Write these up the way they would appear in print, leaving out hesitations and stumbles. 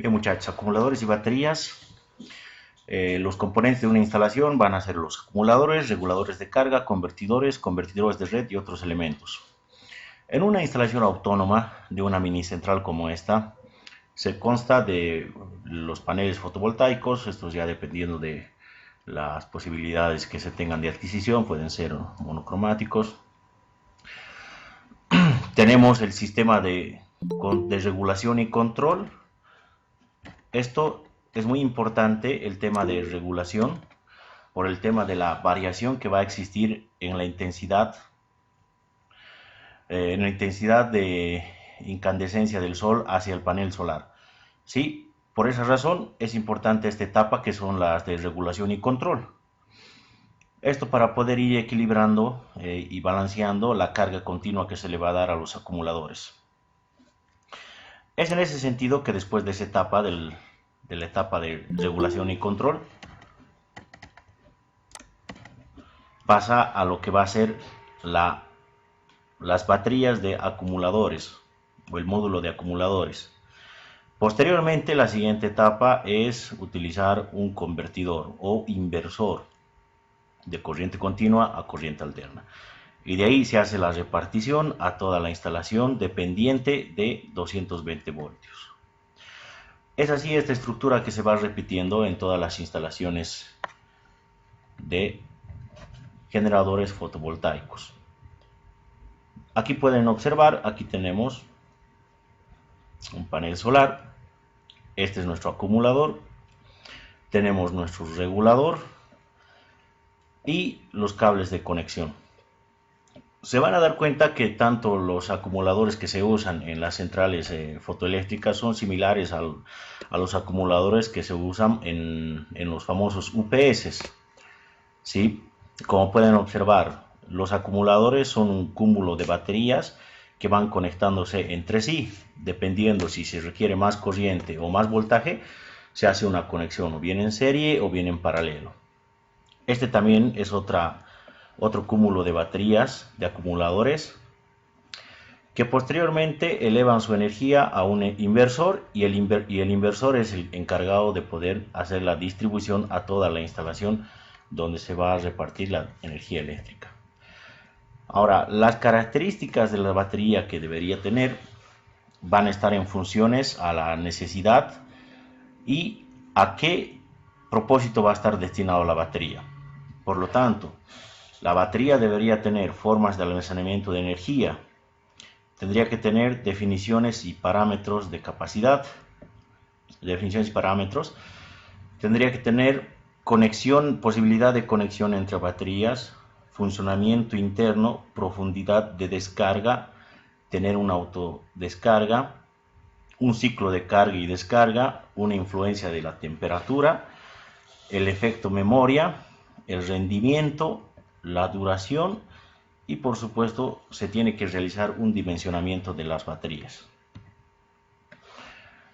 Bien, muchachos, acumuladores y baterías. Los componentes de una instalación van a ser los acumuladores, reguladores de carga, convertidores, convertidores de red y otros elementos. En una instalación autónoma de una mini central como esta, se consta de los paneles fotovoltaicos, estos ya dependiendo de las posibilidades que se tengan de adquisición, pueden ser monocromáticos. Tenemos el sistema de regulación y control. Esto es muy importante, el tema de regulación, por el tema de la variación que va a existir en la intensidad de incandescencia del sol hacia el panel solar. Sí, por esa razón es importante esta etapa que son las de regulación y control. Esto para poder ir equilibrando y balanceando la carga continua que se le va a dar a los acumuladores. Es en ese sentido que después de esa etapa, de la etapa de regulación y control, pasa a lo que va a ser las baterías de acumuladores o el módulo de acumuladores. Posteriormente, la siguiente etapa es utilizar un convertidor o inversor de corriente continua a corriente alterna. Y de ahí se hace la repartición a toda la instalación dependiente de 220 voltios. Es así esta estructura que se va repitiendo en todas las instalaciones de generadores fotovoltaicos. Aquí pueden observar, aquí tenemos un panel solar, este es nuestro acumulador, tenemos nuestro regulador y los cables de conexión. Se van a dar cuenta que tanto los acumuladores que se usan en las centrales fotoeléctricas son similares a los acumuladores que se usan en los famosos UPS. ¿Sí? Como pueden observar, los acumuladores son un cúmulo de baterías que van conectándose entre sí. Dependiendo si se requiere más corriente o más voltaje, se hace una conexión o bien en serie o bien en paralelo. Este también es otro cúmulo de baterías, de acumuladores, que posteriormente elevan su energía a un inversor y el inversor es el encargado de poder hacer la distribución a toda la instalación donde se va a repartir la energía eléctrica. Ahora, las características de la batería que debería tener van a estar en funciones a la necesidad y a qué propósito va a estar destinado la batería. Por lo tanto, la batería debería tener formas de almacenamiento de energía, tendría que tener definiciones y parámetros de capacidad, tendría que tener posibilidad de conexión entre baterías, funcionamiento interno, profundidad de descarga, tener una autodescarga, un ciclo de carga y descarga, una influencia de la temperatura, el efecto memoria, el rendimiento, la duración y por supuesto se tiene que realizar un dimensionamiento de las baterías.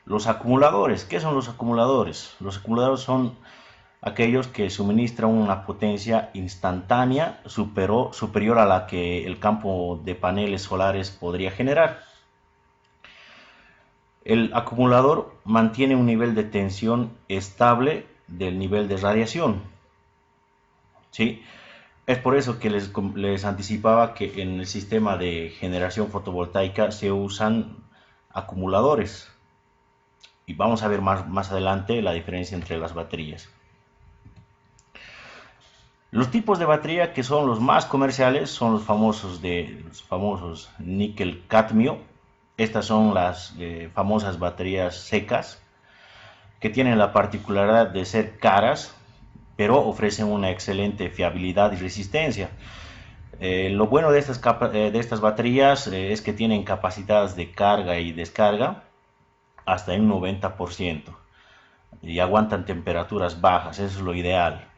Los acumuladores, ¿qué son los acumuladores? Los acumuladores son aquellos que suministran una potencia instantánea superior a la que el campo de paneles solares podría generar. El acumulador mantiene un nivel de tensión estable del nivel de radiación. ¿Sí? Es por eso que les anticipaba que en el sistema de generación fotovoltaica se usan acumuladores. Y vamos a ver más adelante la diferencia entre las baterías. Los tipos de batería que son los más comerciales son los famosos níquel-cadmio. Estas son las famosas baterías secas que tienen la particularidad de ser caras, pero ofrecen una excelente fiabilidad y resistencia. Lo bueno de estas baterías es que tienen capacidades de carga y descarga hasta un 90% y aguantan temperaturas bajas, eso es lo ideal.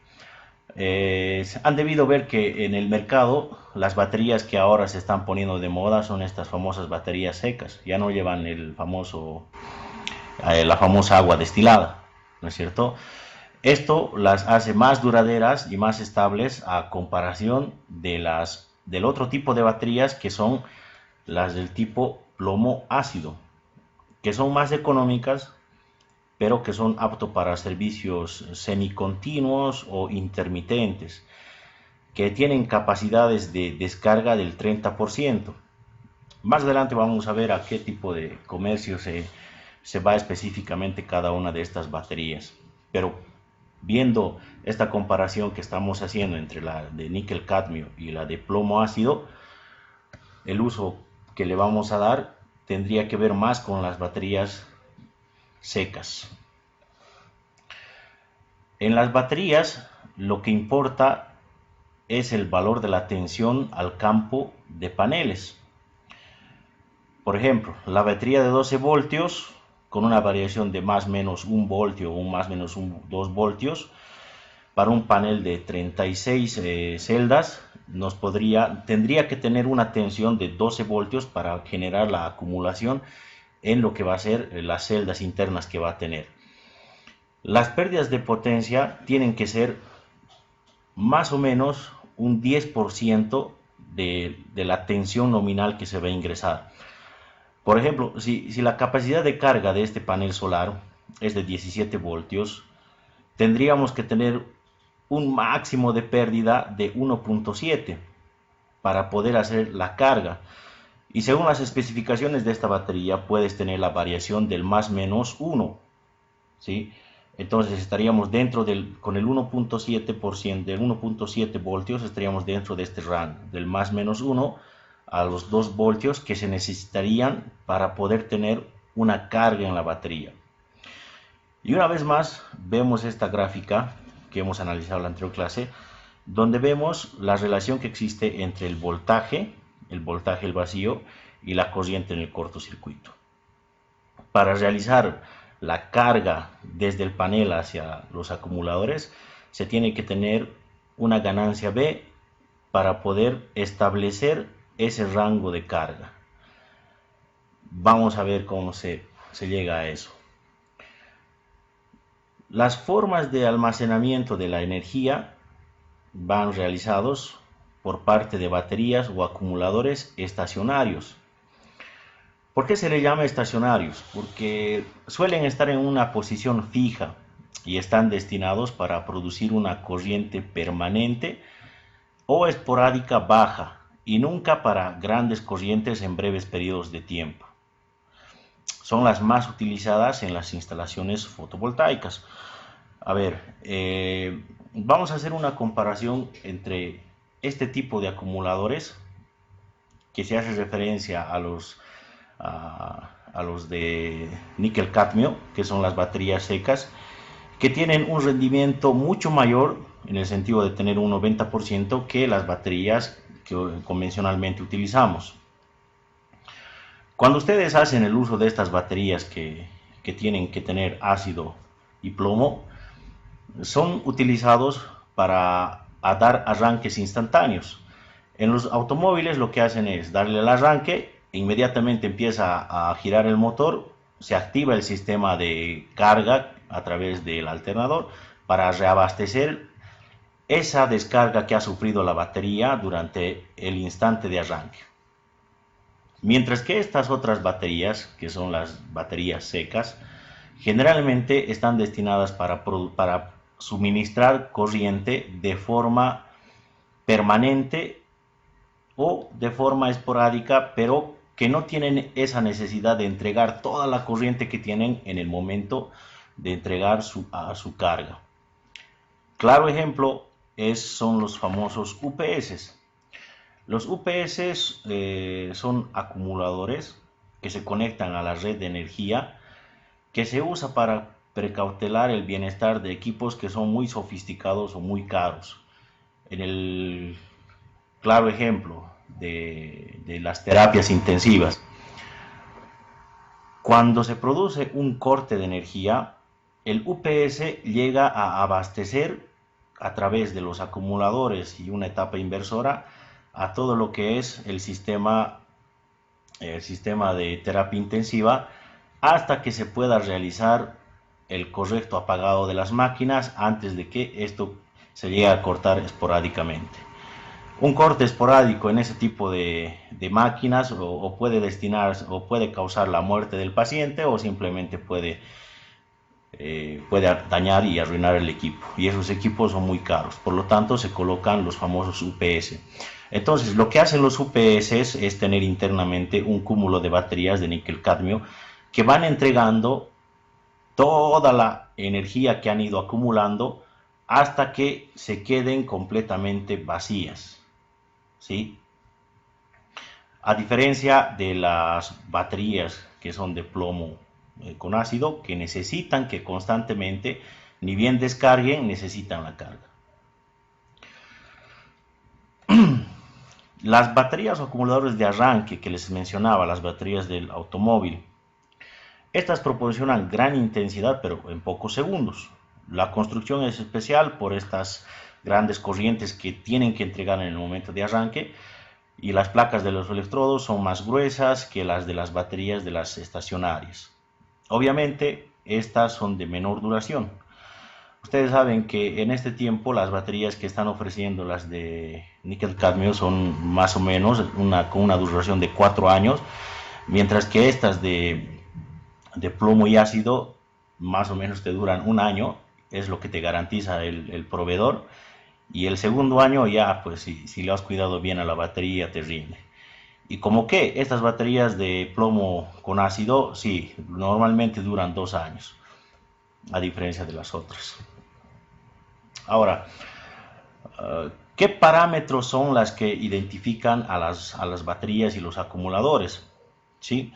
Han debido ver que en el mercado las baterías que ahora se están poniendo de moda son estas famosas baterías secas, ya no llevan la famosa agua destilada, ¿no es cierto? Esto las hace más duraderas y más estables a comparación del otro tipo de baterías que son las del tipo plomo ácido, que son más económicas, pero que son aptos para servicios semicontinuos o intermitentes, que tienen capacidades de descarga del 30%. Más adelante vamos a ver a qué tipo de comercio se va específicamente cada una de estas baterías. Pero viendo esta comparación que estamos haciendo entre la de níquel cadmio y la de plomo ácido, el uso que le vamos a dar tendría que ver más con las baterías secas. En las baterías lo que importa es el valor de la tensión al campo de paneles. Por ejemplo, la batería de 12 voltios con una variación de más o menos 1 voltio o más o menos 2 voltios para un panel de 36 celdas tendría que tener una tensión de 12 voltios para generar la acumulación en lo que va a ser las celdas internas que va a tener. Las pérdidas de potencia tienen que ser más o menos un 10% de la tensión nominal que se va a ingresar. Por ejemplo, si la capacidad de carga de este panel solar es de 17 voltios, tendríamos que tener un máximo de pérdida de 1.7 para poder hacer la carga. Y según las especificaciones de esta batería, puedes tener la variación del más menos 1, ¿sí? Entonces estaríamos dentro con el 1.7%, del 1.7 voltios, estaríamos dentro de este rango, del más menos 1 a los 2 voltios que se necesitarían para poder tener una carga en la batería. Y una vez más, vemos esta gráfica que hemos analizado en la anterior clase, donde vemos la relación que existe entre el voltaje el vacío y la corriente en el cortocircuito. Para realizar la carga desde el panel hacia los acumuladores, se tiene que tener una ganancia B para poder establecer ese rango de carga. Vamos a ver cómo se llega a eso. Las formas de almacenamiento de la energía van realizados por parte de baterías o acumuladores estacionarios. ¿Por qué se le llama estacionarios? Porque suelen estar en una posición fija y están destinados para producir una corriente permanente o esporádica baja y nunca para grandes corrientes en breves periodos de tiempo. Son las más utilizadas en las instalaciones fotovoltaicas. A ver, vamos a hacer una comparación entre este tipo de acumuladores que se hace referencia a los de níquel cadmio, que son las baterías secas, que tienen un rendimiento mucho mayor en el sentido de tener un 90% que las baterías que convencionalmente utilizamos. Cuando ustedes hacen el uso de estas baterías que tienen que tener ácido y plomo, son utilizados para dar arranques instantáneos. En los automóviles lo que hacen es darle el arranque, e inmediatamente empieza a girar el motor, se activa el sistema de carga a través del alternador para reabastecer esa descarga que ha sufrido la batería durante el instante de arranque. Mientras que estas otras baterías, que son las baterías secas, generalmente están destinadas para suministrar corriente de forma permanente o de forma esporádica, pero que no tienen esa necesidad de entregar toda la corriente que tienen en el momento de entregar su carga. Claro ejemplo son los famosos UPS. Los UPS son acumuladores que se conectan a la red de energía que se usa para precautelar el bienestar de equipos que son muy sofisticados o muy caros. En el claro ejemplo de las terapias intensivas, cuando se produce un corte de energía, el UPS llega a abastecer a través de los acumuladores y una etapa inversora a todo lo que es el sistema de terapia intensiva hasta que se pueda realizar el correcto apagado de las máquinas antes de que esto se llegue a cortar esporádicamente. Un corte esporádico en ese tipo de máquinas puede causar la muerte del paciente o simplemente puede puede dañar y arruinar el equipo, y esos equipos son muy caros, por lo tanto se colocan los famosos UPS. Entonces lo que hacen los UPS es tener internamente un cúmulo de baterías de níquel cadmio que van entregando toda la energía que han ido acumulando hasta que se queden completamente vacías, ¿sí? A diferencia de las baterías que son de plomo con ácido, que necesitan que constantemente, ni bien descarguen, necesitan la carga. Las baterías o acumuladores de arranque que les mencionaba, las baterías del automóvil, estas proporcionan gran intensidad pero en pocos segundos. La construcción es especial por estas grandes corrientes que tienen que entregar en el momento de arranque, y las placas de los electrodos son más gruesas que las de las baterías de las estacionarias. Obviamente, estas son de menor duración. Ustedes saben que en este tiempo las baterías que están ofreciendo las de níquel cadmio son más o menos con una duración de 4 años, mientras que estas de plomo y ácido más o menos te duran un año, es lo que te garantiza el proveedor, y el segundo año ya, pues si le has cuidado bien a la batería, te rinde. Y como que estas baterías de plomo con ácido, sí, normalmente duran 2 años, a diferencia de las otras. Ahora, ¿qué parámetros son las que identifican a las baterías y los acumuladores? ¿Sí?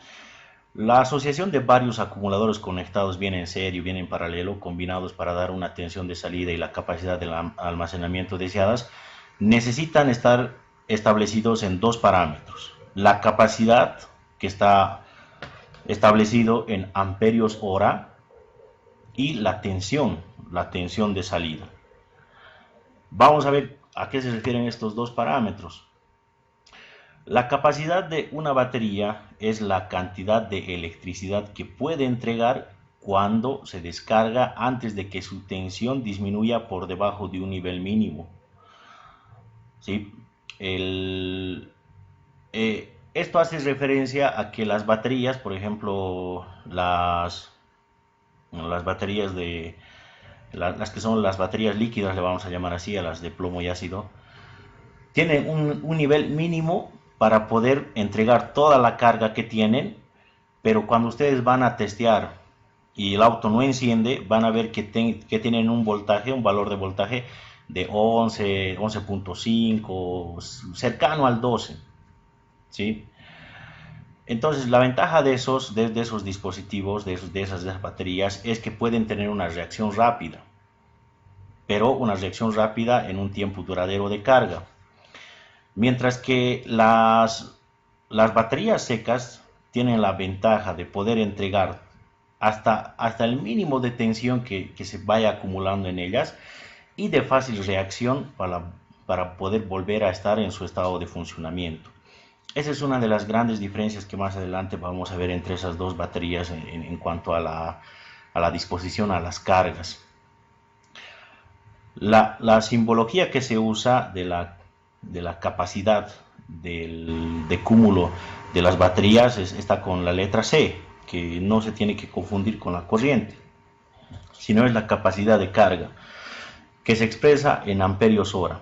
La asociación de varios acumuladores conectados bien en serie, bien en paralelo, combinados para dar una tensión de salida y la capacidad de almacenamiento deseadas, necesitan estar establecidos en dos parámetros. La capacidad, que está establecido en amperios hora, y la tensión de salida. Vamos a ver a qué se refieren estos dos parámetros. La capacidad de una batería es la cantidad de electricidad que puede entregar cuando se descarga antes de que su tensión disminuya por debajo de un nivel mínimo. ¿Sí? Esto hace referencia a que las baterías, por ejemplo, las baterías las que son las baterías líquidas, le vamos a llamar así a las de plomo y ácido, tienen un nivel mínimo para poder entregar toda la carga que tienen, pero cuando ustedes van a testear y el auto no enciende, van a ver que tienen un valor de voltaje de 11, 11.5, cercano al 12, ¿sí? Entonces, la ventaja de esos dispositivos, de esas baterías, es que pueden tener una reacción rápida, pero una reacción rápida en un tiempo duradero de carga. Mientras que las baterías secas tienen la ventaja de poder entregar hasta el mínimo de tensión que se vaya acumulando en ellas, y de fácil reacción para poder volver a estar en su estado de funcionamiento. Esa es una de las grandes diferencias que más adelante vamos a ver entre esas dos baterías en cuanto a la disposición a las cargas. La simbología que se usa de la capacidad de cúmulo de las baterías está con la letra C, que no se tiene que confundir con la corriente, sino es la capacidad de carga, que se expresa en amperios hora.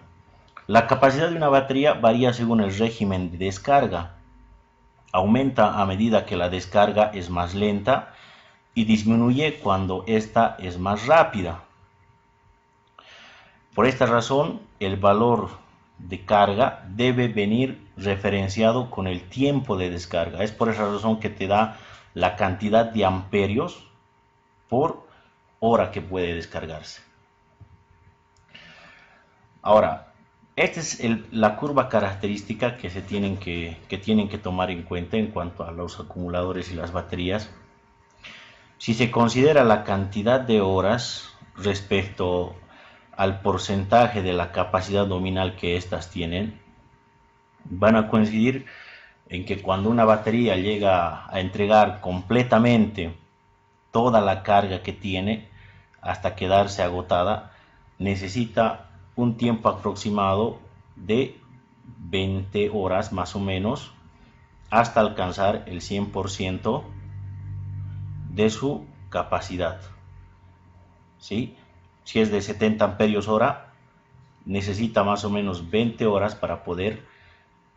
La capacidad de una batería varía según el régimen de descarga. Aumenta a medida que la descarga es más lenta y disminuye cuando esta es más rápida. Por esta razón, el valor de carga debe venir referenciado con el tiempo de descarga. Es por esa razón que te da la cantidad de amperios por hora que puede descargarse. Ahora, esta es la curva característica que tienen que tomar en cuenta en cuanto a los acumuladores y las baterías. Si se considera la cantidad de horas respecto al porcentaje de la capacidad nominal que éstas tienen, van a coincidir en que cuando una batería llega a entregar completamente toda la carga que tiene hasta quedarse agotada, necesita un tiempo aproximado de 20 horas más o menos hasta alcanzar el 100% de su capacidad. ¿sí? Si es de 70 amperios hora, necesita más o menos 20 horas para poder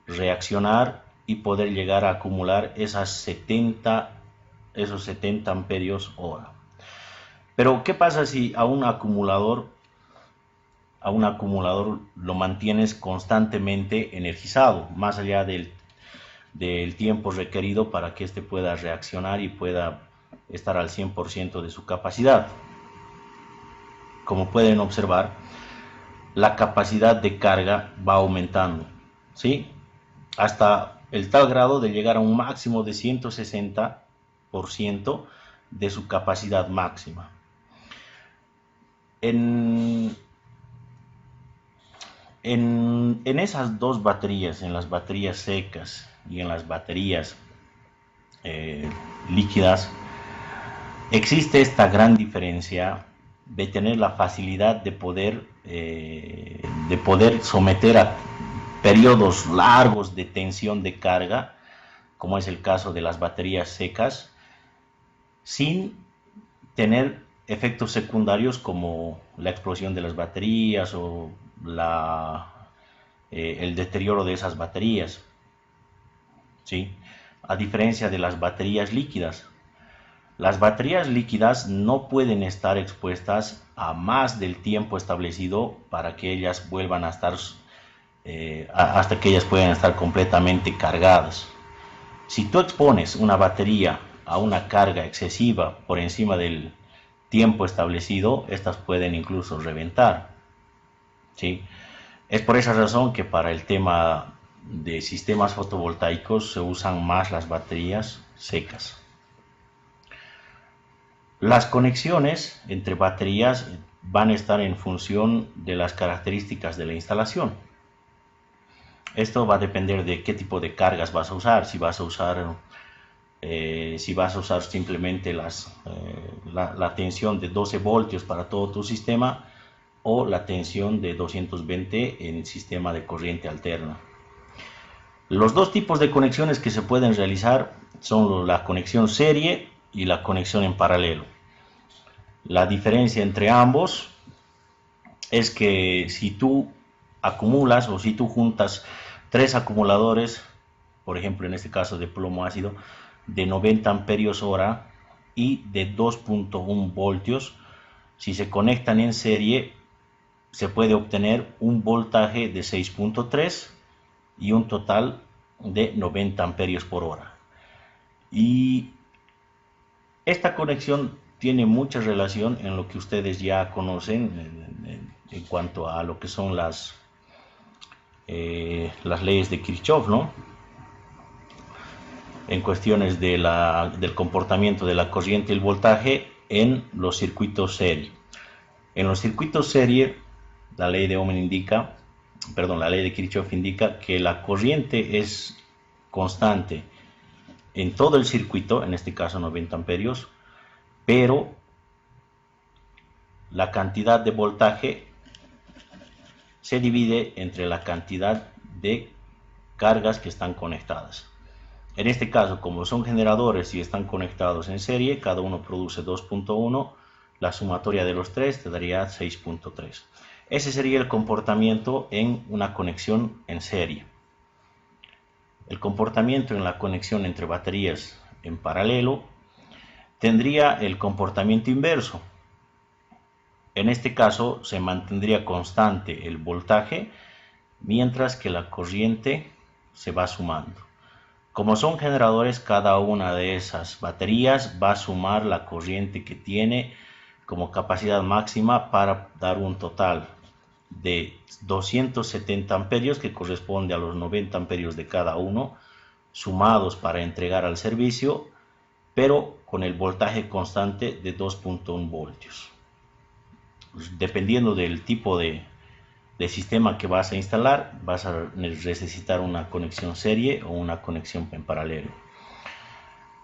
reaccionar y poder llegar a acumular esos 70 amperios hora. Pero ¿qué pasa si a un acumulador lo mantienes constantemente energizado, más allá del tiempo requerido para que éste pueda reaccionar y pueda estar al 100% de su capacidad? Como pueden observar, la capacidad de carga va aumentando, ¿sí? Hasta el tal grado de llegar a un máximo de 160% de su capacidad máxima. En, en esas dos baterías, en las baterías secas y en las baterías líquidas, existe esta gran diferencia de tener la facilidad de poder someter a periodos largos de tensión de carga, como es el caso de las baterías secas, sin tener efectos secundarios como la explosión de las baterías o el deterioro de esas baterías, ¿sí? A diferencia de las baterías líquidas. Las baterías líquidas no pueden estar expuestas a más del tiempo establecido para que ellas vuelvan a estar, hasta que ellas puedan estar completamente cargadas. Si tú expones una batería a una carga excesiva por encima del tiempo establecido, estas pueden incluso reventar, ¿sí? Es por esa razón que para el tema de sistemas fotovoltaicos se usan más las baterías secas. Las conexiones entre baterías van a estar en función de las características de la instalación. Esto va a depender de qué tipo de cargas vas a usar, si vas a usar simplemente la tensión de 12 voltios para todo tu sistema o la tensión de 220 en sistema de corriente alterna. Los dos tipos de conexiones que se pueden realizar son la conexión serie y la conexión en paralelo. La diferencia entre ambos es que si tú acumulas o si tú juntas 3 acumuladores, por ejemplo en este caso de plomo ácido, de 90 amperios hora y de 2.1 voltios, si se conectan en serie se puede obtener un voltaje de 6.3 y un total de 90 amperios por hora. Y esta conexión tiene mucha relación en lo que ustedes ya conocen en cuanto a lo que son las leyes de Kirchhoff, ¿no? En cuestiones del comportamiento de la corriente y el voltaje en los circuitos serie. En los circuitos serie, la ley de la ley de Kirchhoff indica que la corriente es constante en todo el circuito, en este caso 90 amperios, pero la cantidad de voltaje se divide entre la cantidad de cargas que están conectadas. En este caso, como son generadores y están conectados en serie, cada uno produce 2.1, la sumatoria de los tres te daría 6.3. Ese sería el comportamiento en una conexión en serie. El comportamiento en la conexión entre baterías en paralelo tendría el comportamiento inverso. En este caso se mantendría constante el voltaje mientras que la corriente se va sumando. Como son generadores, cada una de esas baterías va a sumar la corriente que tiene como capacidad máxima para dar un total de 270 amperios, que corresponde a los 90 amperios de cada uno, sumados para entregar al servicio, pero con el voltaje constante de 2.1 voltios. Dependiendo del tipo de sistema que vas a instalar, vas a necesitar una conexión serie o una conexión en paralelo.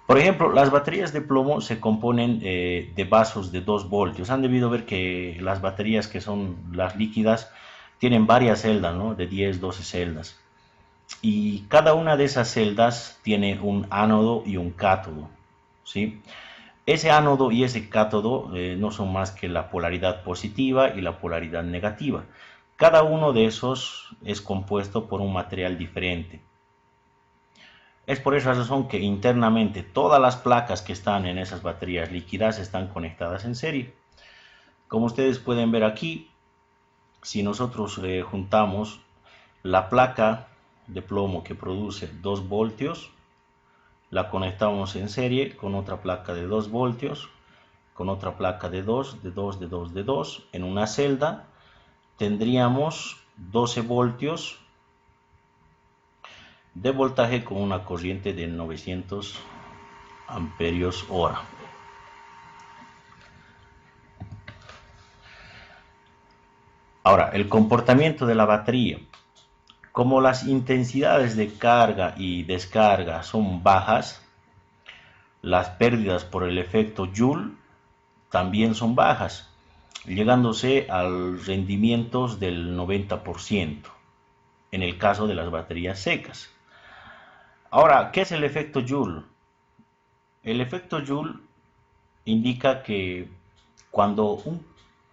Por ejemplo, las baterías de plomo se componen de vasos de 2 voltios. Han debido ver que las baterías que son las líquidas tienen varias celdas, ¿no? De 10, 12 celdas. Y cada una de esas celdas tiene un ánodo y un cátodo, ¿sí? Ese ánodo y ese cátodo no son más que la polaridad positiva y la polaridad negativa. Cada uno de esos es compuesto por un material diferente. Es por esa razón que internamente todas las placas que están en esas baterías líquidas están conectadas en serie. Como ustedes pueden ver aquí, si nosotros juntamos la placa de plomo que produce 2 voltios, la conectamos en serie con otra placa de 2 voltios, con otra placa de 2, de 2, de 2, de 2, en una celda tendríamos 12 voltios de voltaje con una corriente de 900 amperios hora. Ahora, el comportamiento de la batería. Como las intensidades de carga y descarga son bajas, las pérdidas por el efecto Joule también son bajas, llegándose a rendimientos del 90% en el caso de las baterías secas. Ahora, ¿qué es el efecto Joule? El efecto Joule indica que cuando un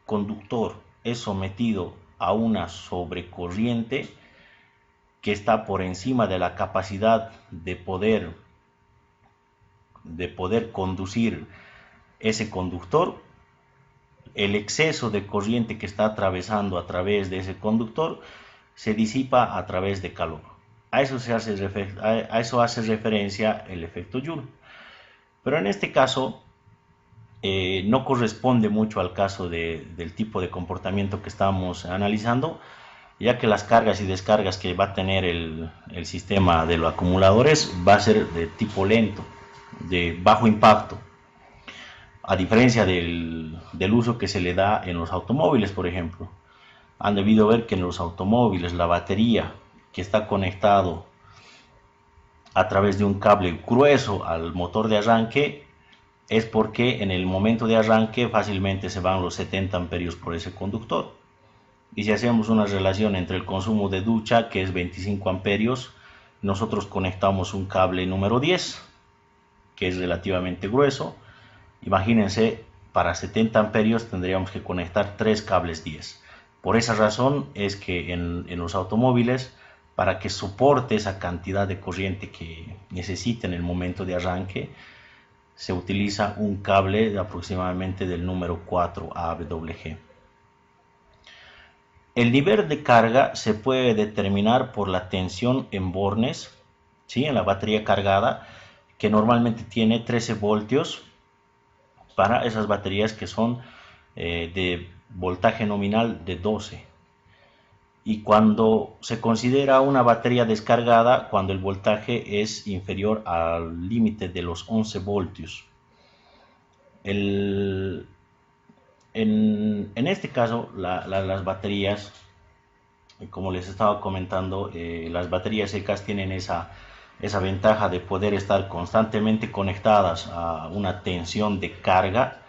conductor es sometido a una sobrecorriente que está por encima de la capacidad de poder conducir ese conductor, el exceso de corriente que está atravesando a través de ese conductor se disipa a través de calor. A eso hace referencia el efecto Joule. Pero en este caso no corresponde mucho al caso del tipo de comportamiento que estamos analizando, ya que las cargas y descargas que va a tener el sistema de los acumuladores va a ser de tipo lento, de bajo impacto, a diferencia del uso que se le da en los automóviles, por ejemplo. Han debido ver que en los automóviles la batería que está conectado a través de un cable grueso al motor de arranque es porque en el momento de arranque fácilmente se van los 70 amperios por ese conductor. Y si hacemos una relación entre el consumo de ducha, que es 25 amperios, nosotros conectamos un cable número 10, que es relativamente grueso. Imagínense, para 70 amperios tendríamos que conectar 3 cables 10. Por esa razón es que en los automóviles, para que soporte esa cantidad de corriente que necesita en el momento de arranque, se utiliza un cable de aproximadamente del número 4 AWG. El nivel de carga se puede determinar por la tensión en bornes, ¿sí? En la batería cargada, que normalmente tiene 13 voltios para esas baterías que son de voltaje nominal de 12. Y cuando se considera una batería descargada, cuando el voltaje es inferior al límite de los 11 voltios. En este caso, las baterías, como les estaba comentando, las baterías secas tienen esa ventaja de poder estar constantemente conectadas a una tensión de carga,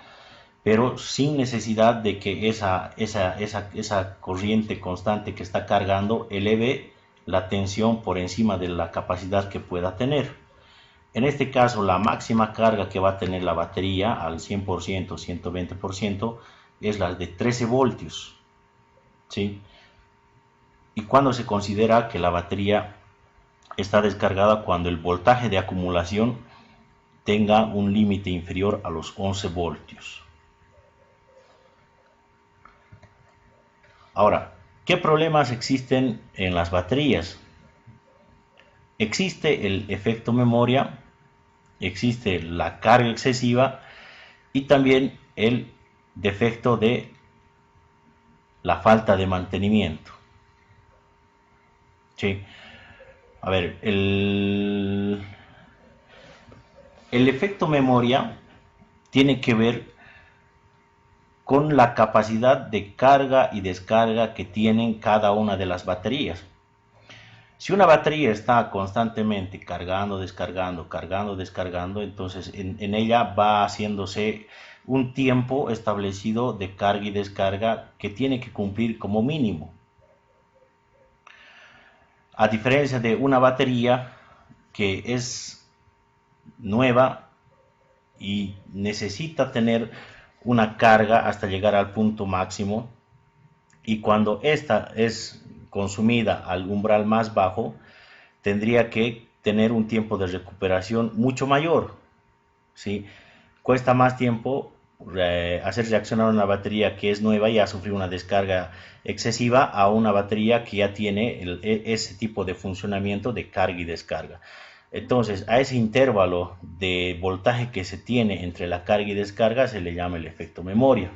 pero sin necesidad de que esa corriente constante que está cargando eleve la tensión por encima de la capacidad que pueda tener. En este caso, la máxima carga que va a tener la batería al 100%, 120%, es la de 13 voltios, ¿sí? Y cuando se considera que la batería está descargada cuando el voltaje de acumulación tenga un límite inferior a los 11 voltios. Ahora, ¿qué problemas existen en las baterías? Existe el efecto memoria, existe la carga excesiva y también el defecto de la falta de mantenimiento. ¿Sí? A ver, el efecto memoria tiene que ver con la capacidad de carga y descarga que tienen cada una de las baterías. Si una batería está constantemente cargando, descargando, entonces en ella va haciéndose un tiempo establecido de carga y descarga que tiene que cumplir como mínimo. A diferencia de una batería que es nueva y necesita tener una carga hasta llegar al punto máximo, y cuando esta es consumida al umbral más bajo, tendría que tener un tiempo de recuperación mucho mayor, ¿sí? Cuesta más tiempo hacer reaccionar una batería que es nueva y ha sufrido una descarga excesiva a una batería que ya tiene ese tipo de funcionamiento de carga y descarga. Entonces, a ese intervalo de voltaje que se tiene entre la carga y descarga se le llama el efecto memoria.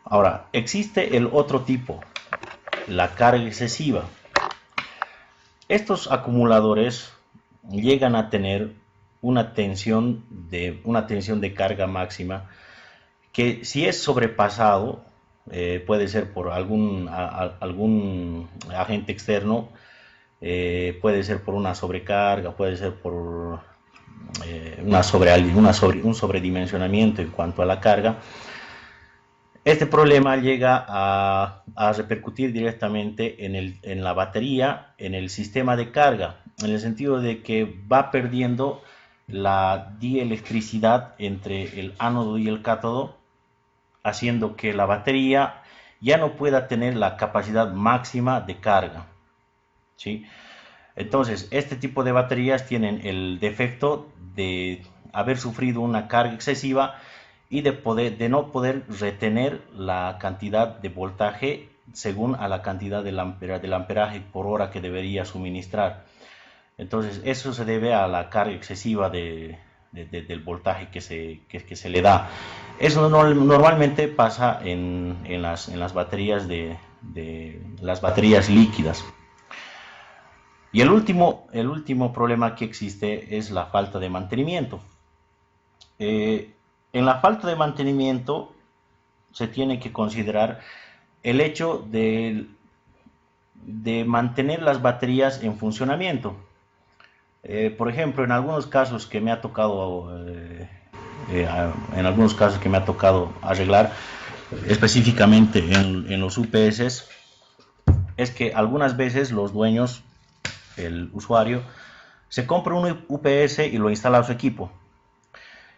Ahora, existe el otro tipo, la carga excesiva. Estos acumuladores llegan a tener una tensión de carga máxima que, si es sobrepasado, puede ser por algún agente externo, puede ser por una sobrecarga, puede ser por un sobredimensionamiento en cuanto a la carga. Este problema llega a repercutir directamente en la batería, en el sistema de carga, en el sentido de que va perdiendo la dielectricidad entre el ánodo y el cátodo, haciendo que la batería ya no pueda tener la capacidad máxima de carga, ¿sí? Entonces, este tipo de baterías tienen el defecto de haber sufrido una carga excesiva y de no poder retener la cantidad de voltaje según a la cantidad del amperaje por hora que debería suministrar. Entonces, eso se debe a la carga excesiva del voltaje que se le da. Eso normalmente pasa en las baterías las baterías líquidas. Y el último problema que existe es la falta de mantenimiento. En la falta de mantenimiento se tiene que considerar el hecho de mantener las baterías en funcionamiento. Por ejemplo, en algunos casos que me ha tocado arreglar, específicamente en los UPS, es que algunas veces los dueños, el usuario, se compra un UPS y lo instala a su equipo.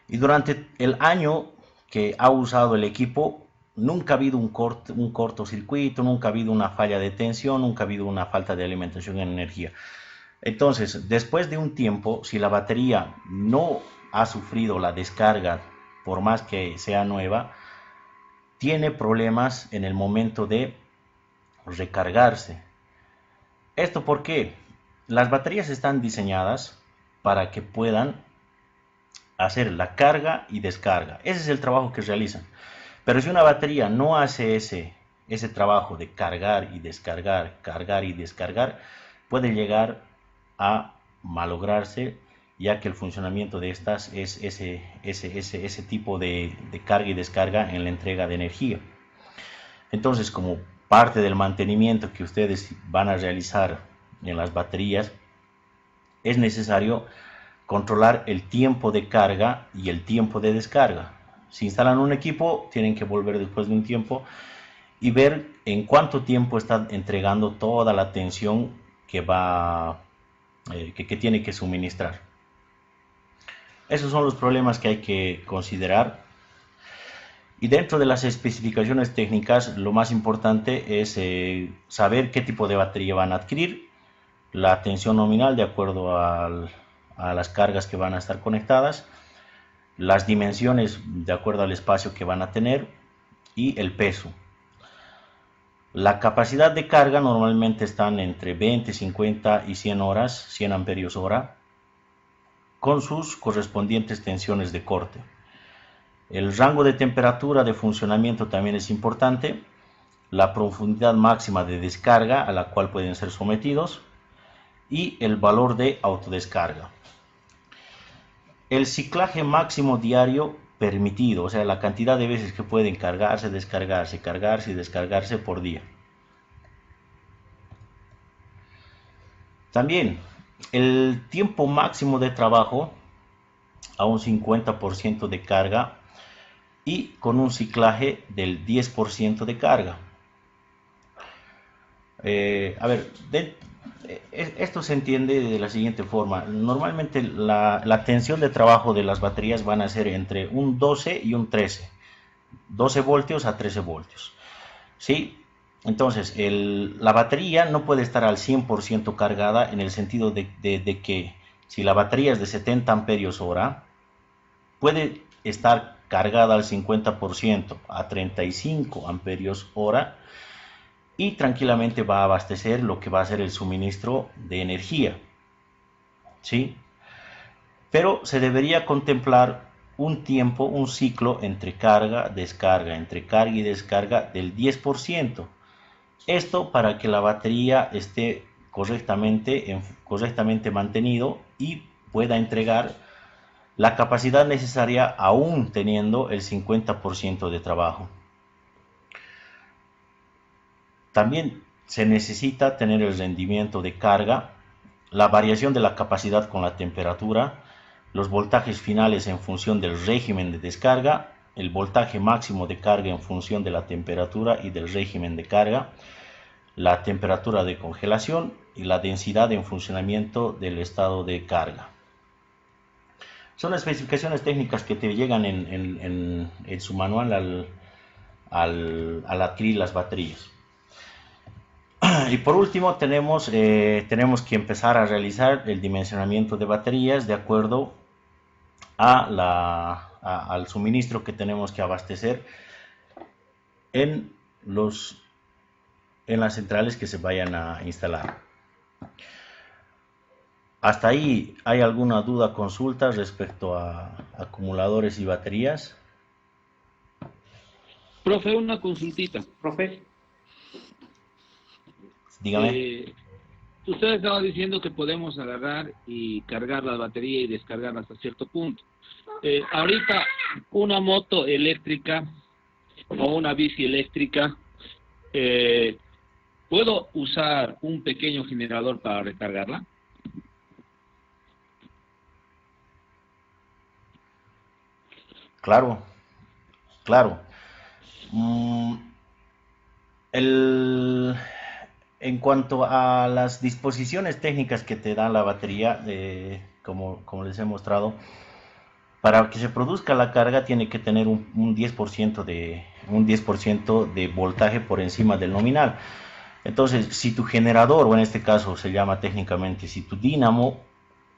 Y durante el año que ha usado el equipo, nunca ha habido un cortocircuito, nunca ha habido una falla de tensión, nunca ha habido una falta de alimentación en energía. Entonces, después de un tiempo, si la batería no ha sufrido la descarga, por más que sea nueva, tiene problemas en el momento de recargarse. ¿Esto por qué? Las baterías están diseñadas para que puedan hacer la carga y descarga. Ese es el trabajo que realizan. Pero si una batería no hace ese trabajo de cargar y descargar, puede llegar a malograrse, ya que el funcionamiento de estas es ese tipo de carga y descarga en la entrega de energía. Entonces, como parte del mantenimiento que ustedes van a realizar en las baterías, es necesario controlar el tiempo de carga y el tiempo de descarga. Si instalan un equipo, tienen que volver después de un tiempo y ver en cuánto tiempo está entregando toda la tensión que tiene que suministrar. Esos son los problemas que hay que considerar. Y dentro de las especificaciones técnicas, lo más importante es saber qué tipo de batería van a adquirir, la tensión nominal de acuerdo a las cargas que van a estar conectadas, las dimensiones de acuerdo al espacio que van a tener y el peso. La capacidad de carga normalmente están entre 20, 50 y 100 horas, 100 amperios hora, con sus correspondientes tensiones de corte. El rango de temperatura de funcionamiento también es importante, la profundidad máxima de descarga a la cual pueden ser sometidos y el valor de autodescarga. El ciclaje máximo diario permitido, o sea, la cantidad de veces que pueden cargarse, descargarse, cargarse y descargarse por día. También el tiempo máximo de trabajo a un 50% de carga y con un ciclaje del 10% de carga. Esto se entiende de la siguiente forma. Normalmente la tensión de trabajo de las baterías van a ser entre un 12 y un 13. 12 voltios a 13 voltios. ¿Sí? Entonces, la batería no puede estar al 100% cargada en el sentido de que si la batería es de 70 amperios hora, puede estar cargada al 50% a 35 amperios hora y tranquilamente va a abastecer lo que va a ser el suministro de energía. ¿Sí? Pero se debería contemplar un tiempo, un ciclo entre carga, descarga, entre carga y descarga del 10%. Esto para que la batería esté correctamente mantenido y pueda entregar la capacidad necesaria aún teniendo el 50% de trabajo. También se necesita tener el rendimiento de carga, la variación de la capacidad con la temperatura, los voltajes finales en función del régimen de descarga, el voltaje máximo de carga en función de la temperatura y del régimen de carga, la temperatura de congelación y la densidad en funcionamiento del estado de carga. Son especificaciones técnicas que te llegan en su manual al adquirir las baterías. Y por último tenemos que empezar a realizar el dimensionamiento de baterías de acuerdo al suministro que tenemos que abastecer en, los, en las centrales que se vayan a instalar. ¿Hasta ahí hay alguna duda, consulta respecto a acumuladores y baterías? Profe, una consultita. Profe, Dígame. Eh, Usted estaba diciendo que podemos agarrar y cargar la batería y descargarla hasta cierto punto. Ahorita, una moto eléctrica o una bici eléctrica, eh, ¿puedo usar un pequeño generador para recargarla? Claro, claro. Mm, el, en cuanto a las disposiciones técnicas que te da la batería, como les he mostrado, para que se produzca la carga tiene que tener un 10% un 10% de voltaje por encima del nominal. Entonces, si tu generador, o en este caso se llama técnicamente, si tu dínamo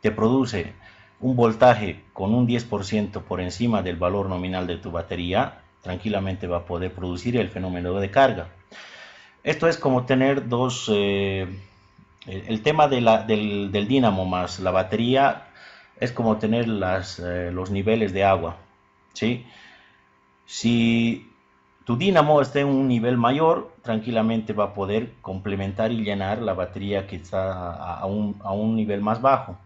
te produce un voltaje con un 10% por encima del valor nominal de tu batería, tranquilamente va a poder producir el fenómeno de carga. Esto es como tener el tema del dínamo más la batería es como tener los niveles de agua, ¿sí? Si tu dínamo está en un nivel mayor, tranquilamente va a poder complementar y llenar la batería que está a un nivel más bajo.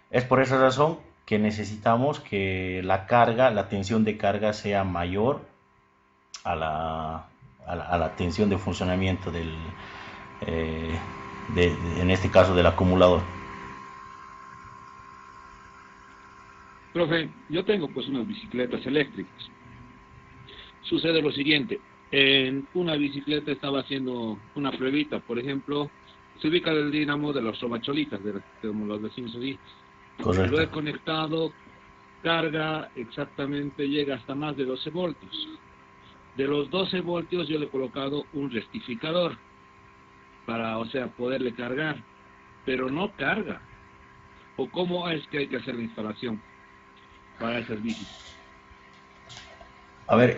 Es por esa razón que necesitamos que la tensión de carga sea mayor a la tensión de funcionamiento eh, en este caso del acumulador. Profe, yo tengo pues unas bicicletas eléctricas. Sucede lo siguiente, en una bicicleta estaba haciendo una pruebita, por ejemplo, se ubica el dinamo de los sobacholitas, como los vecinos allí. Lo Correcto. he conectado, carga exactamente, llega hasta más de 12 voltios. De los 12 voltios yo le he colocado un rectificador para, o sea, poderle cargar, pero no carga. ¿O cómo es que hay que hacer la instalación para esas bicis? A ver,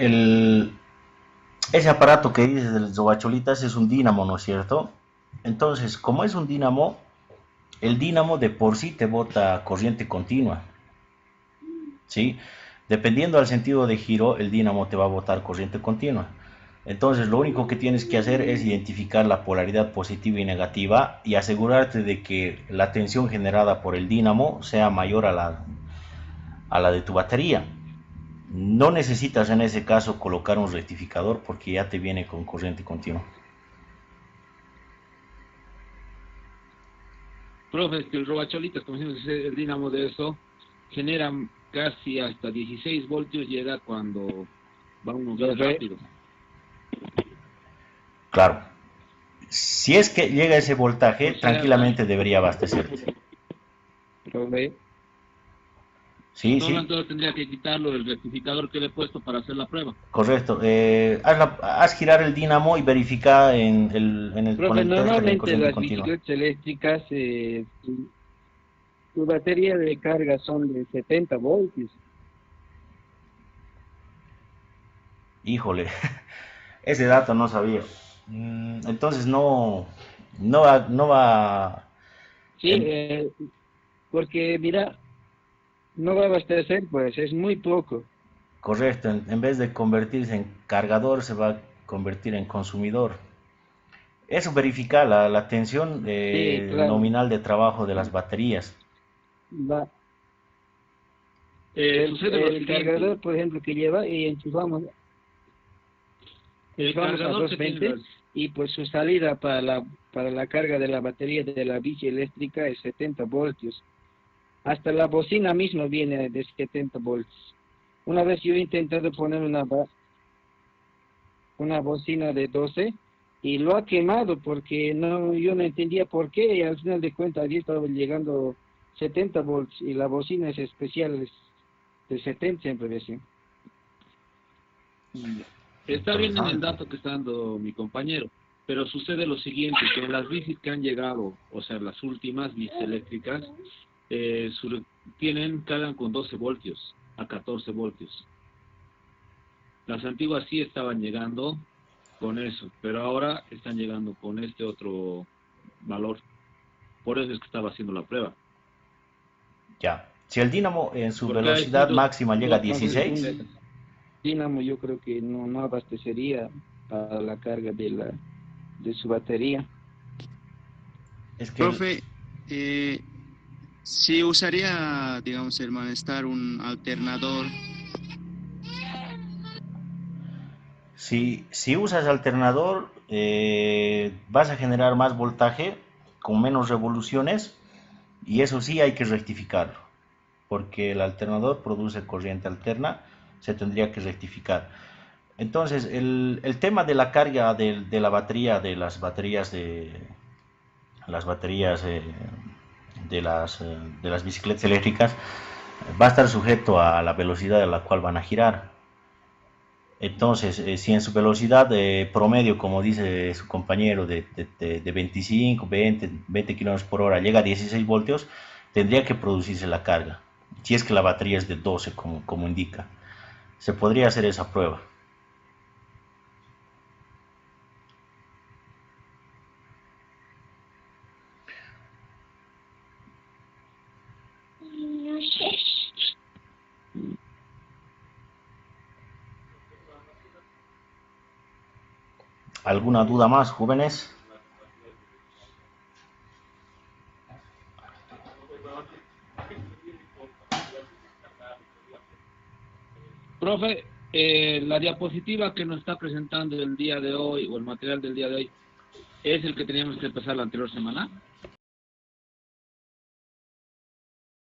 ese aparato que dices del sobacholitas es un dínamo, ¿no es cierto? Entonces, como es un dínamo, el dínamo de por sí te bota corriente continua, ¿sí? Dependiendo del sentido de giro, el dínamo te va a botar corriente continua. Entonces, lo único que tienes que hacer es identificar la polaridad positiva y negativa y asegurarte de que la tensión generada por el dínamo sea mayor a la de tu batería. No necesitas en ese caso colocar un rectificador porque ya te viene con corriente continua. Profe, es que el robacholitas, como decimos, el dinamo de eso, genera casi hasta 16 voltios, llega cuando va uno bien profe, rápido. Claro, Si es que llega ese voltaje, O sea, tranquilamente debería abastecerte. profe. Sí, solo sí, entonces tendría que quitarlo del rectificador que le he puesto para hacer la prueba. correcto. Haz girar el dínamo y verifica con Profe, el tester en normalmente corriente las continua. bicicletas eléctricas, su batería de carga son de 70 voltios. Híjole, ese dato no sabía. Entonces no va. Sí, en- porque mira, no va a abastecer, pues es muy poco. correcto, en vez de convertirse en cargador, se va a convertir en consumidor. Eso verifica la tensión Sí, claro. nominal de trabajo de las baterías. Va, Sucede lo el siguiente, cargador, por ejemplo, que lleva y el enchufamos a cargador que tiene 220 y pues su salida para la carga de la batería de la bici eléctrica es 70 voltios. Hasta la bocina misma viene de 70 voltios. Una vez yo he intentado poner una bocina de 12 y lo ha quemado porque no, yo no entendía por qué y al final de cuentas había estado llegando 70 volts y la bocina es especial, es de 70 siempre decía. está bien en el Interesante. dato que está dando mi compañero, pero sucede lo siguiente, que en las bicis que han llegado, o sea, las últimas bicis eléctricas, eh, sur- cargan con 12 voltios a 14 voltios. Las antiguas sí estaban llegando con eso, pero ahora están llegando con este otro valor. Por eso es que estaba haciendo la prueba. Ya. Si el dínamo en su Porque hay velocidad puntos, máxima llega a dos Entonces, puntos de 16, diferencia. un dínamo yo creo que no abastecería para la carga de su batería. es que Profe, eh, si usaría, digamos, el malestar un alternador, si usas alternador, vas a generar más voltaje con menos revoluciones y eso sí hay que rectificarlo, porque el alternador produce corriente alterna, se tendría que rectificar. Entonces, el tema de la carga de la batería, las baterías de las bicicletas eléctricas, va a estar sujeto a la velocidad a la cual van a girar. Entonces, si en su velocidad promedio, como dice su compañero, de 25, 20 kilómetros por hora llega a 16 voltios, tendría que producirse la carga. Si es que la batería es de 12, como indica. Se podría hacer esa prueba. ¿Alguna duda más, jóvenes? Profe, la diapositiva que nos está presentando el día de hoy, o el material del día de hoy, ¿es el que teníamos que empezar la anterior semana?